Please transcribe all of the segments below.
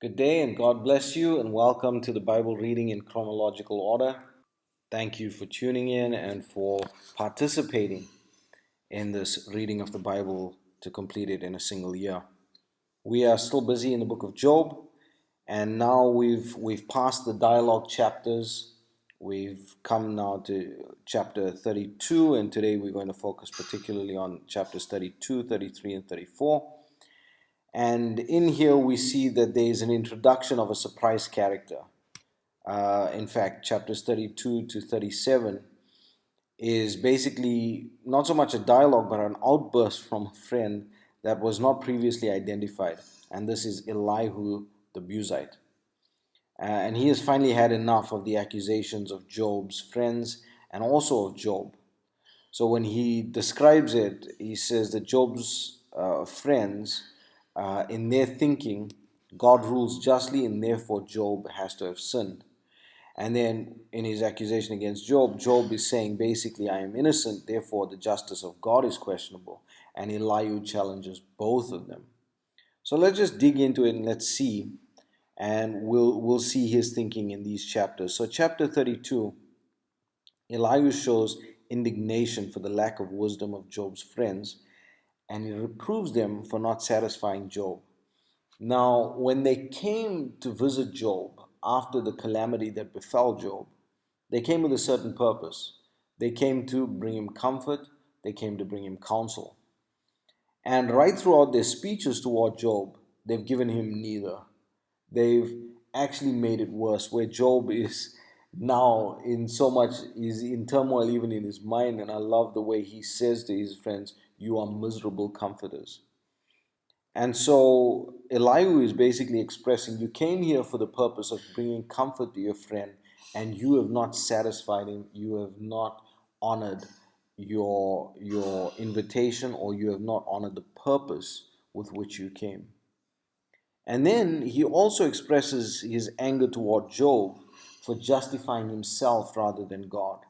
Good day and God bless you, and welcome to the Bible reading in chronological order. Thank you for tuning in and for participating in this reading of the Bible to complete it in a single year. We are still busy in the book of Job, and now we've passed the dialogue chapters. We've come now to chapter 32, and today we're going to focus particularly on chapters 32, 33, and 34. And in here we see that there is an introduction of a surprise character. In fact, chapters 32 to 37 is basically not so much a dialogue but an outburst from a friend that was not previously identified. And this is Elihu the Buzite. And he has finally had enough of the accusations of Job's friends and also of Job. So when he describes it, he says that Job's friends, in their thinking, God rules justly and therefore Job has to have sinned. And then in his accusation against Job, Job is saying basically, I am innocent, therefore the justice of God is questionable. And Elihu challenges both of them. So let's just dig into it and let's see. And we'll see his thinking in these chapters. So chapter 32, Elihu shows indignation for the lack of wisdom of Job's friends, and he reproves them for not satisfying Job. Now, when they came to visit Job after the calamity that befell Job, they came with a certain purpose. They came to bring him comfort, they came to bring him counsel. And right throughout their speeches toward Job, they've given him neither. They've actually made it worse, where Job is now in so much, is in turmoil even in his mind. And I love the way he says to his friends, you are miserable comforters. And so Elihu is basically expressing, you came here for the purpose of bringing comfort to your friend, and you have not satisfied him, you have not honored your invitation, or you have not honored the purpose with which you came. And then he also expresses his anger toward Job for justifying himself rather than God.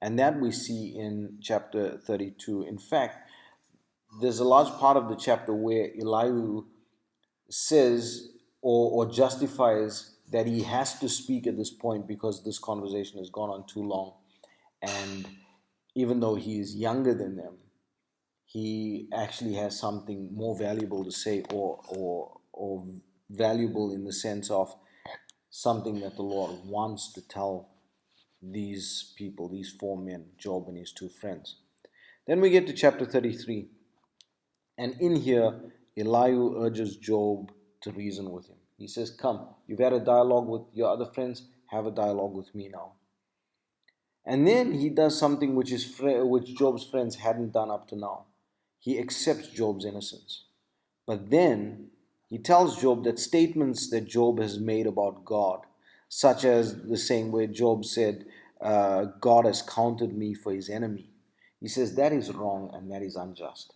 And that we see in chapter 32. In fact, there's a large part of the chapter where Elihu says or justifies that he has to speak at this point because this conversation has gone on too long. And even though he is younger than them, he actually has something more valuable to say, or valuable in the sense of something that the Lord wants to tell these people, these four men, Job and his two friends. Then we get to chapter 33. And in here, Elihu urges Job to reason with him. He says, come, you've had a dialogue with your other friends, have a dialogue with me now. And then he does something which Job's friends hadn't done up to now. He accepts Job's innocence. But then he tells Job that statements that Job has made about God, such as the saying where Job said, God has counted me for his enemy. He says that is wrong and that is unjust.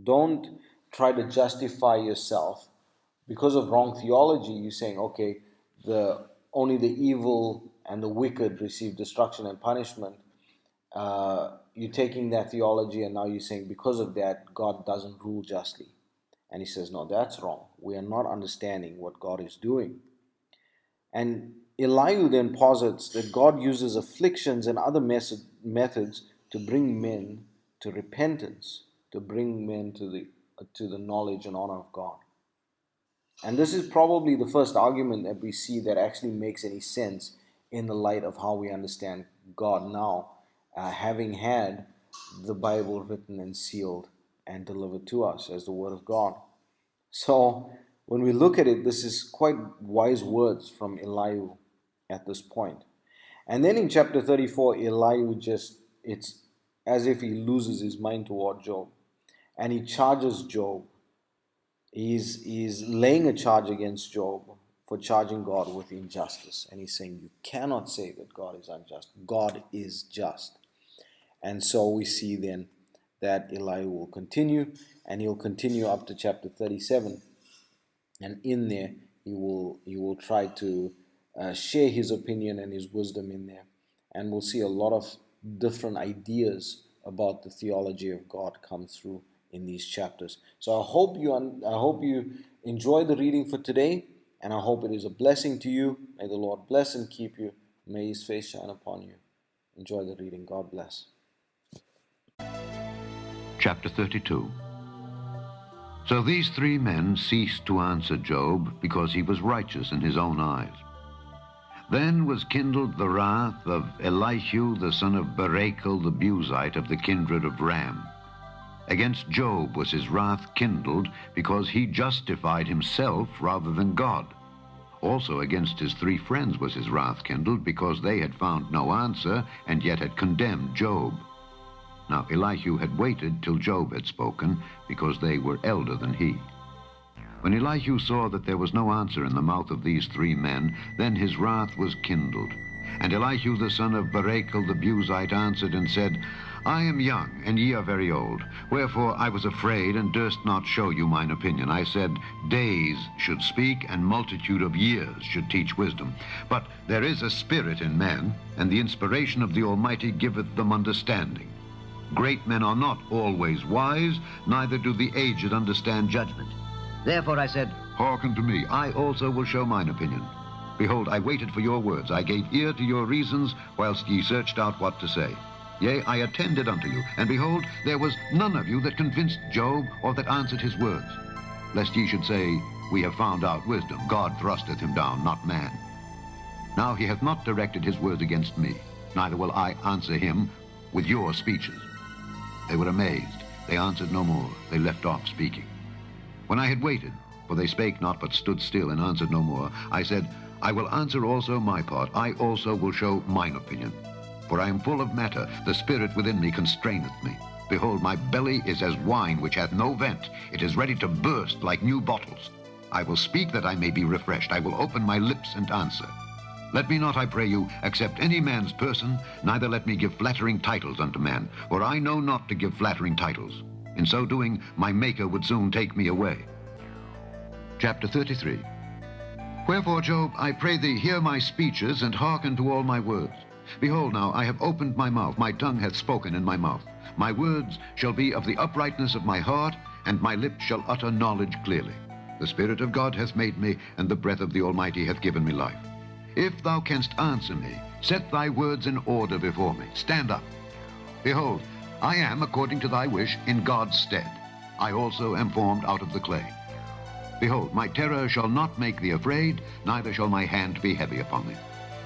Don't try to justify yourself because of wrong theology. You're saying, okay, only the evil and the wicked receive destruction and punishment. You're taking that theology and now you're saying because of that, God doesn't rule justly. And he says, no, that's wrong. We are not understanding what God is doing. And Elihu then posits that God uses afflictions and other methods to bring men to repentance, to bring men to the knowledge and honor of God. And this is probably the first argument that we see that actually makes any sense in the light of how we understand God now, having had the Bible written and sealed and delivered to us as the Word of God. So when we look at it, this is quite wise words from Elihu at this point. And then in chapter 34, Elihu it's as if he loses his mind toward Job. And he charges Job. He's laying a charge against Job for charging God with injustice. And he's saying, you cannot say that God is unjust. God is just. And so we see then that Elihu will continue, and he'll continue up to chapter 37. And in there, he will try to share his opinion and his wisdom in there. And we'll see a lot of different ideas about the theology of God come through in these chapters. So I hope you enjoy the reading for today. And I hope it is a blessing to you. May the Lord bless and keep you. May His face shine upon you. Enjoy the reading. God bless. Chapter 32. So these three men ceased to answer Job, because he was righteous in his own eyes. Then was kindled the wrath of Elihu the son of Barachel the Buzite of the kindred of Ram. Against Job was his wrath kindled, because he justified himself rather than God. Also against his three friends was his wrath kindled, because they had found no answer, and yet had condemned Job. Now Elihu had waited till Job had spoken, because they were elder than he. When Elihu saw that there was no answer in the mouth of these three men, then his wrath was kindled. And Elihu the son of Barachel the Buzite answered and said, I am young, and ye are very old. Wherefore I was afraid, and durst not show you mine opinion. I said, days should speak, and multitude of years should teach wisdom. But there is a spirit in man, and the inspiration of the Almighty giveth them understanding. Great men are not always wise, neither do the aged understand judgment. Therefore I said, hearken to me, I also will show mine opinion. Behold, I waited for your words, I gave ear to your reasons, whilst ye searched out what to say. Yea, I attended unto you, and behold, there was none of you that convinced Job, or that answered his words. Lest ye should say, we have found out wisdom, God thrusteth him down, not man. Now he hath not directed his words against me, neither will I answer him with your speeches. They were amazed, they answered no more, they left off speaking. When I had waited, for they spake not, but stood still and answered no more, I said, I will answer also my part, I also will show mine opinion. For I am full of matter, the spirit within me constraineth me. Behold, my belly is as wine which hath no vent, it is ready to burst like new bottles. I will speak that I may be refreshed, I will open my lips and answer. Let me not, I pray you, accept any man's person, neither let me give flattering titles unto man, for I know not to give flattering titles. In so doing, my Maker would soon take me away. Chapter 33. Wherefore, Job, I pray thee, hear my speeches, and hearken to all my words. Behold now, I have opened my mouth, my tongue hath spoken in my mouth. My words shall be of the uprightness of my heart, and my lips shall utter knowledge clearly. The Spirit of God hath made me, and the breath of the Almighty hath given me life. If thou canst answer me, set thy words in order before me. Stand up. Behold, I am, according to thy wish, in God's stead. I also am formed out of the clay. Behold, my terror shall not make thee afraid, neither shall my hand be heavy upon thee.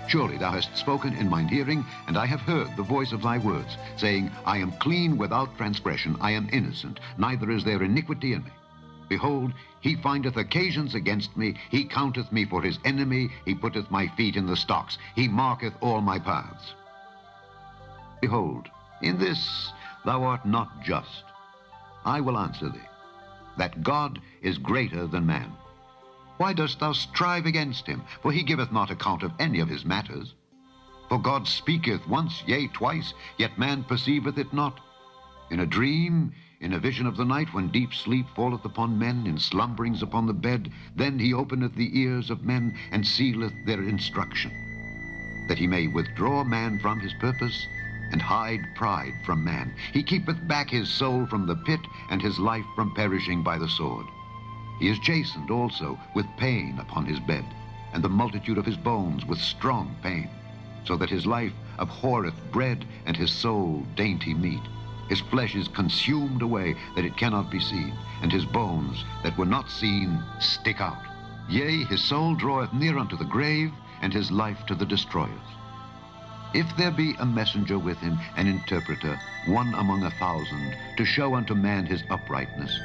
Surely thou hast spoken in mine hearing, and I have heard the voice of thy words, saying, I am clean without transgression, I am innocent, neither is there iniquity in me. Behold, he findeth occasions against me, he counteth me for his enemy, he putteth my feet in the stocks, he marketh all my paths. Behold, in this thou art not just. I will answer thee, that God is greater than man. Why dost thou strive against him? For he giveth not account of any of his matters. For God speaketh once, yea, twice, yet man perceiveth it not. In a dream, in a vision of the night, when deep sleep falleth upon men, in slumberings upon the bed, then he openeth the ears of men, and sealeth their instruction, that he may withdraw man from his purpose, and hide pride from man. He keepeth back his soul from the pit, and his life from perishing by the sword. He is chastened also with pain upon his bed, and the multitude of his bones with strong pain, so that his life abhorreth bread, and his soul dainty meat. His flesh is consumed away, that it cannot be seen, and his bones that were not seen stick out. Yea, his soul draweth near unto the grave, and his life to the destroyers. If there be a messenger with him, an interpreter, one among 1,000, to show unto man his uprightness,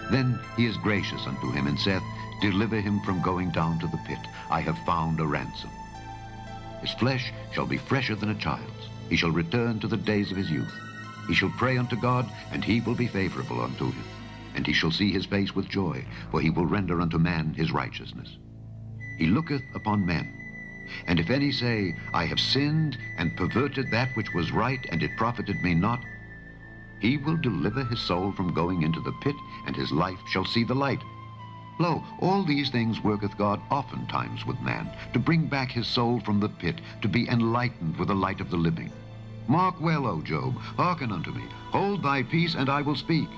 then he is gracious unto him, and saith, Deliver him from going down to the pit. I have found a ransom. His flesh shall be fresher than a child's. He shall return to the days of his youth. He shall pray unto God, and he will be favorable unto him. And he shall see his face with joy, for he will render unto man his righteousness. He looketh upon men. And if any say, I have sinned, and perverted that which was right, and it profited me not, he will deliver his soul from going into the pit, and his life shall see the light. Lo, all these things worketh God oftentimes with man, to bring back his soul from the pit, to be enlightened with the light of the living. Mark well, O Job, hearken unto me. Hold thy peace, and I will speak.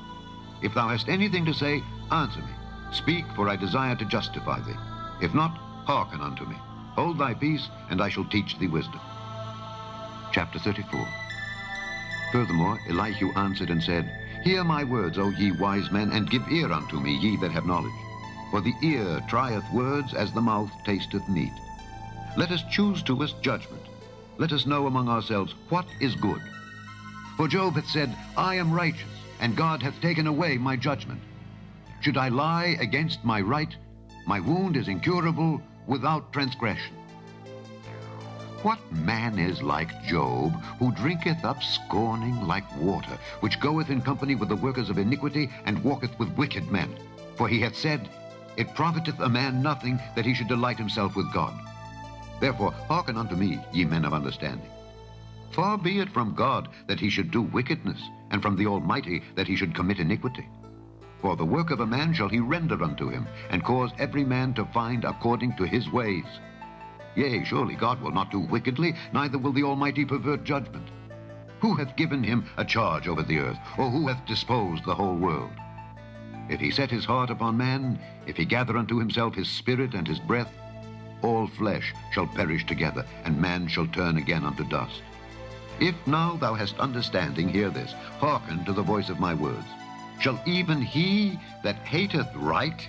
If thou hast anything to say, answer me. Speak, for I desire to justify thee. If not, hearken unto me. Hold thy peace, and I shall teach thee wisdom. Chapter 34. Furthermore, Elihu answered and said, Hear my words, O ye wise men, and give ear unto me, ye that have knowledge. For the ear trieth words as the mouth tasteth meat. Let us choose to us judgment. Let us know among ourselves what is good. For Job hath said, I am righteous, and God hath taken away my judgment. Should I lie against my right? My wound is incurable without transgression. What man is like Job, who drinketh up scorning like water, which goeth in company with the workers of iniquity, and walketh with wicked men? For he hath said, It profiteth a man nothing that he should delight himself with God. Therefore hearken unto me, ye men of understanding. Far be it from God that he should do wickedness, and from the Almighty that he should commit iniquity. For the work of a man shall he render unto him, and cause every man to find according to his ways. Yea, surely God will not do wickedly, neither will the Almighty pervert judgment. Who hath given him a charge over the earth, or who hath disposed the whole world? If he set his heart upon man, if he gather unto himself his spirit and his breath, all flesh shall perish together, and man shall turn again unto dust. If now thou hast understanding, hear this, hearken to the voice of my words. Shall even he that hateth right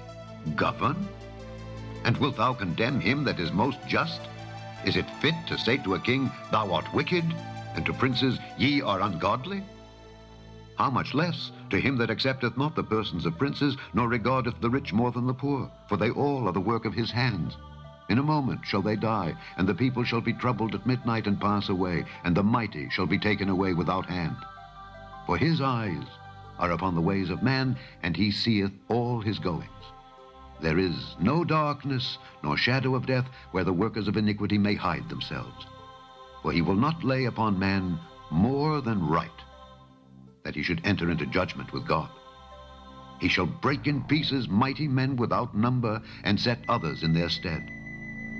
govern? And wilt thou condemn him that is most just? Is it fit to say to a king, Thou art wicked, and to princes, Ye are ungodly? How much less to him that accepteth not the persons of princes, nor regardeth the rich more than the poor, for they all are the work of his hands. In a moment shall they die, and the people shall be troubled at midnight and pass away, and the mighty shall be taken away without hand. For his eyes are upon the ways of man, and he seeth all his goings. There is no darkness, nor shadow of death, where the workers of iniquity may hide themselves. For he will not lay upon man more than right, that he should enter into judgment with God. He shall break in pieces mighty men without number, and set others in their stead.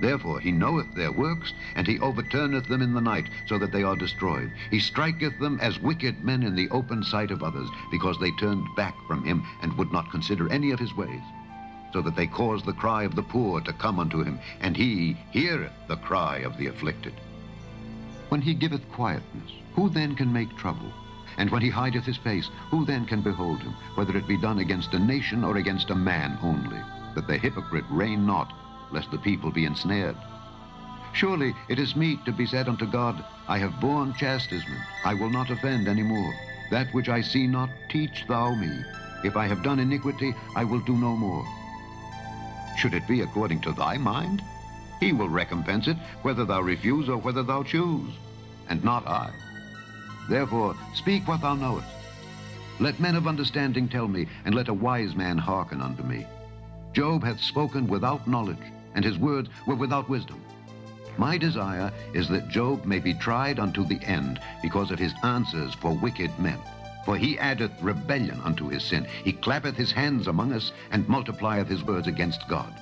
Therefore he knoweth their works, and he overturneth them in the night, so that they are destroyed. He striketh them as wicked men in the open sight of others, because they turned back from him, and would not consider any of his ways, so that they caused the cry of the poor to come unto him, and he heareth the cry of the afflicted. When he giveth quietness, who then can make trouble? And when he hideth his face, who then can behold him, whether it be done against a nation or against a man only, that the hypocrite reign not, lest the people be ensnared? Surely it is meet to be said unto God, I have borne chastisement, I will not offend any more. That which I see not, teach thou me. If I have done iniquity, I will do no more. Should it be according to thy mind? He will recompense it, whether thou refuse or whether thou choose, and not I. Therefore speak what thou knowest. Let men of understanding tell me, and let a wise man hearken unto me. Job hath spoken without knowledge, and his words were without wisdom. My desire is that Job may be tried unto the end, because of his answers for wicked men. For he addeth rebellion unto his sin. He clappeth his hands among us, and multiplieth his words against God.